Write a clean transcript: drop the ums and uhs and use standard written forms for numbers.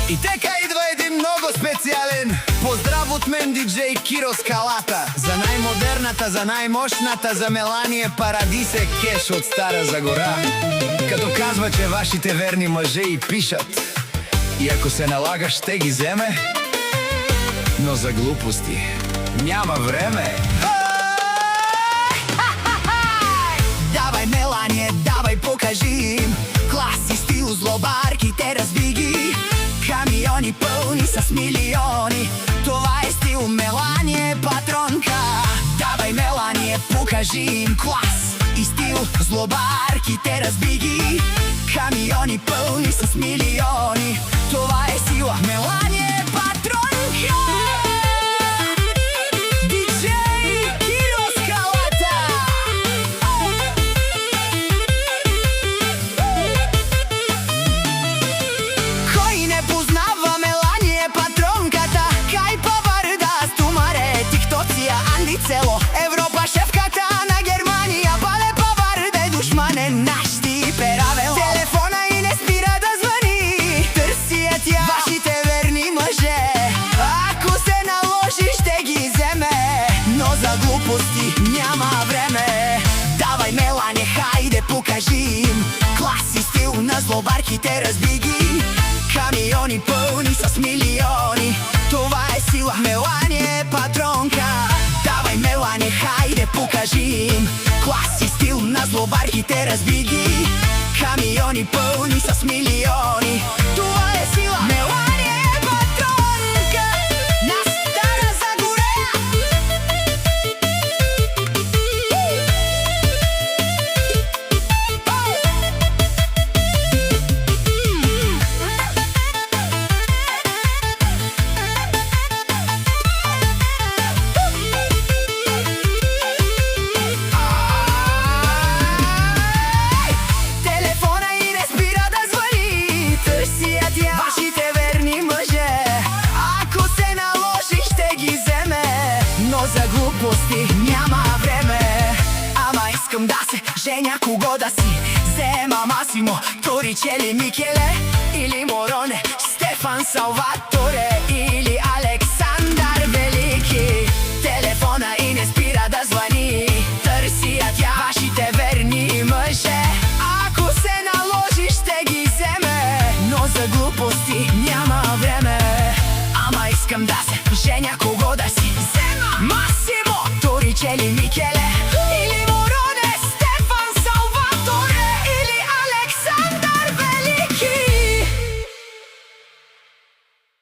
И така идва един много специален поздрав от мен, диджей Киро Скалата. За най-модерната, за най-мощната, за Мелания Парадисе Кеш от Стара Загора. Като казва, че вашите верни мъже и пишат, и ако се налага ще ги вземе, но за глупости няма време. Давай, Мелания, давай, покажи им клас и стил, злобарките разби ги. Камиони пълни с милиони, това е стил, Мелания е патронка. Давай, Мелания, покажи им клас и стил, злобарките разби ги. Камиони пълни с милиони, това е сила, Мелания е патронка. Диджей Киро Скалата. Кой не познава Мелания е патронката? Кай паварда, стумаре, тиктоция, Анди Цело, Европа шефката на Германия. Бале паварде, душманен наш ти перавел. Телефона и не спира да звъни, търси я тя вашите верни мъже. Ако се наложи ще ги вземе, но за глупости няма време. Давай, Мелания, хайде покажи им клас и стил, на злобарките разби ги. Камиони пълни с милиони, това е сила, Мелания е патронка. Давай, Мелания, хайде покажи им клас и стил, на злобарките разби ги. Камиони пълни с милиони, това е сила, Мелания е патронка на Стара Загора. Телефона и не спира да звъни, търси я тя вашите верни мъже. Ако се наложи ще ги вземе, но за глупости няма време. Ама искам да се женя, кого да си взема? Масимо, Торичели, Микеле или Мороне, Стефан Салваторе или Александър Велики. Телефона и не спира да звъни, търси я тя вашите верни мъже. Ако се наложи ще ги вземе, но за глупости няма време. Ама искам да се женя, кого да си взема? Масимо, Торичели, Микеле